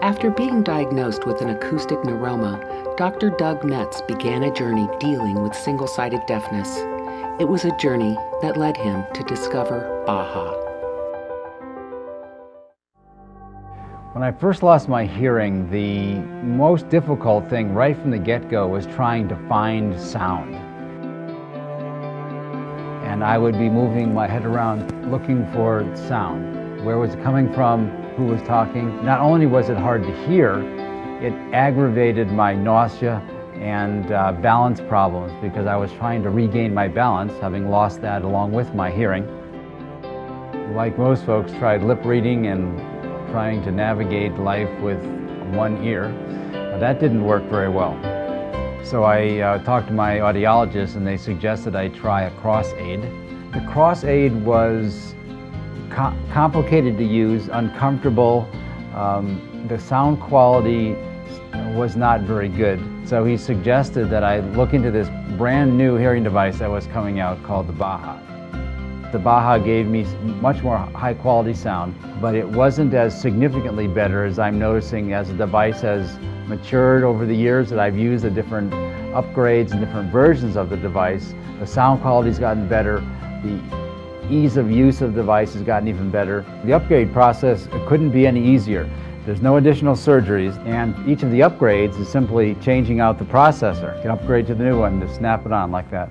After being diagnosed with an acoustic neuroma, Dr. Doug Metz began a journey dealing with single-sided deafness. It was a journey that led him to discover Baha. When I first lost my hearing, the most difficult thing right from the get-go was trying to find sound. And I would be moving my head around looking for sound. Where was it coming from? Who was talking? Not only was it hard to hear, it aggravated my nausea and balance problems because I was trying to regain my balance, having lost that along with my hearing. Like most folks, tried lip reading and trying to navigate life with one ear. That didn't work very well. So I talked to my audiologist and they suggested I try a cross aid. The cross aid was complicated to use, uncomfortable. The sound quality was not very good. So he suggested that I look into this brand new hearing device that was coming out called the Baha. The Baha gave me much more high quality sound, but it wasn't as significantly better as I'm noticing as the device has matured over the years that I've used the different upgrades and different versions of the device. The sound quality's gotten better. The ease of use of the device has gotten even better. The upgrade process couldn't be any easier. There's no additional surgeries, and each of the upgrades is simply changing out the processor. You can upgrade to the new one to snap it on like that.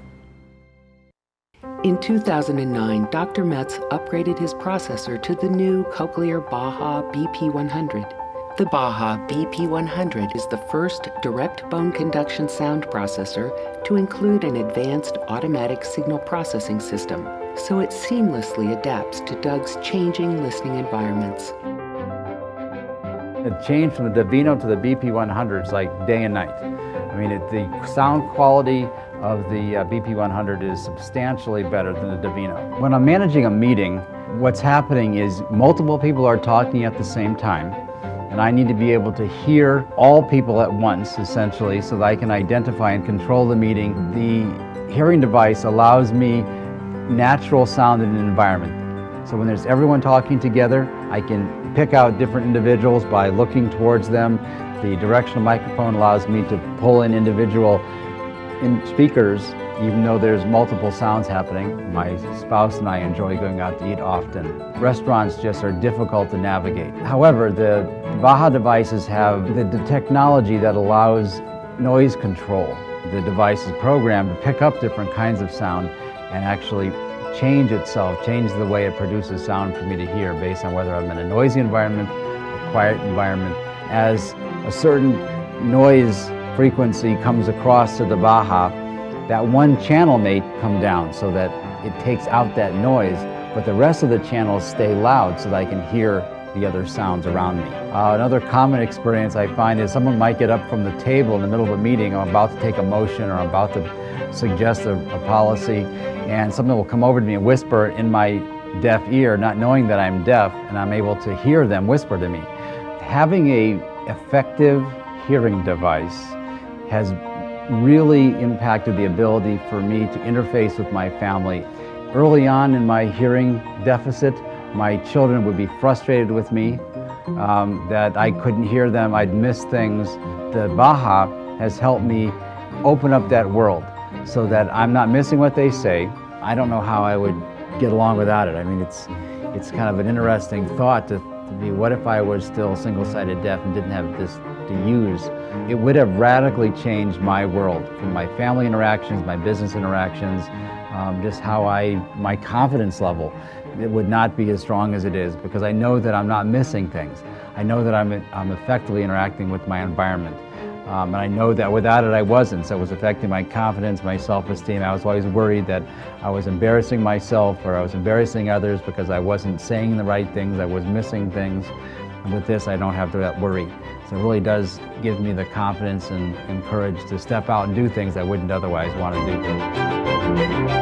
In 2009, Dr. Metz upgraded his processor to the new Cochlear Baha BP100. The Baha BP100 is the first direct bone conduction sound processor to include an advanced automatic signal processing system, so it seamlessly adapts to Doug's changing listening environments. The change from the Davino to the BP100 is like day and night. I mean, the sound quality of the BP100 is substantially better than the Davino. When I'm managing a meeting, what's happening is multiple people are talking at the same time, and I need to be able to hear all people at once, essentially, so that I can identify and control the meeting. The hearing device allows me natural sound in an environment. So when there's everyone talking together, I can pick out different individuals by looking towards them. The directional microphone allows me to pull in individual speakers, even though there's multiple sounds happening. My spouse and I enjoy going out to eat often. Restaurants just are difficult to navigate. However, the Baha devices have the technology that allows noise control. The device is programmed to pick up different kinds of sound and actually change itself, change the way it produces sound for me to hear based on whether I'm in a noisy environment, a quiet environment. As a certain noise frequency comes across to the Baha, that one channel may come down so that it takes out that noise, but the rest of the channels stay loud so that I can hear the other sounds around me. Another common experience I find is someone might get up from the table in the middle of a meeting, I'm about to take a motion or I'm about to suggest a policy, and someone will come over to me and whisper in my deaf ear, not knowing that I'm deaf, and I'm able to hear them whisper to me. Having an effective hearing device has really impacted the ability for me to interface with my family. Early on in my hearing deficit, my children would be frustrated with me, that I couldn't hear them, I'd miss things. The Baha has helped me open up that world so that I'm not missing what they say. I don't know how I would get along without it. I mean, it's kind of an interesting thought to be, what if I was still single-sided deaf and didn't have this to use? It would have radically changed my world, from my family interactions, my business interactions, just how my confidence level. It would not be as strong as it is because I know that I'm not missing things. I know that I'm effectively interacting with my environment. And I know that without it I wasn't, so it was affecting my confidence, my self-esteem. I was always worried that I was embarrassing myself or I was embarrassing others because I wasn't saying the right things, I was missing things. And with this, I don't have that worry. So it really does give me the confidence and courage to step out and do things I wouldn't otherwise want to do.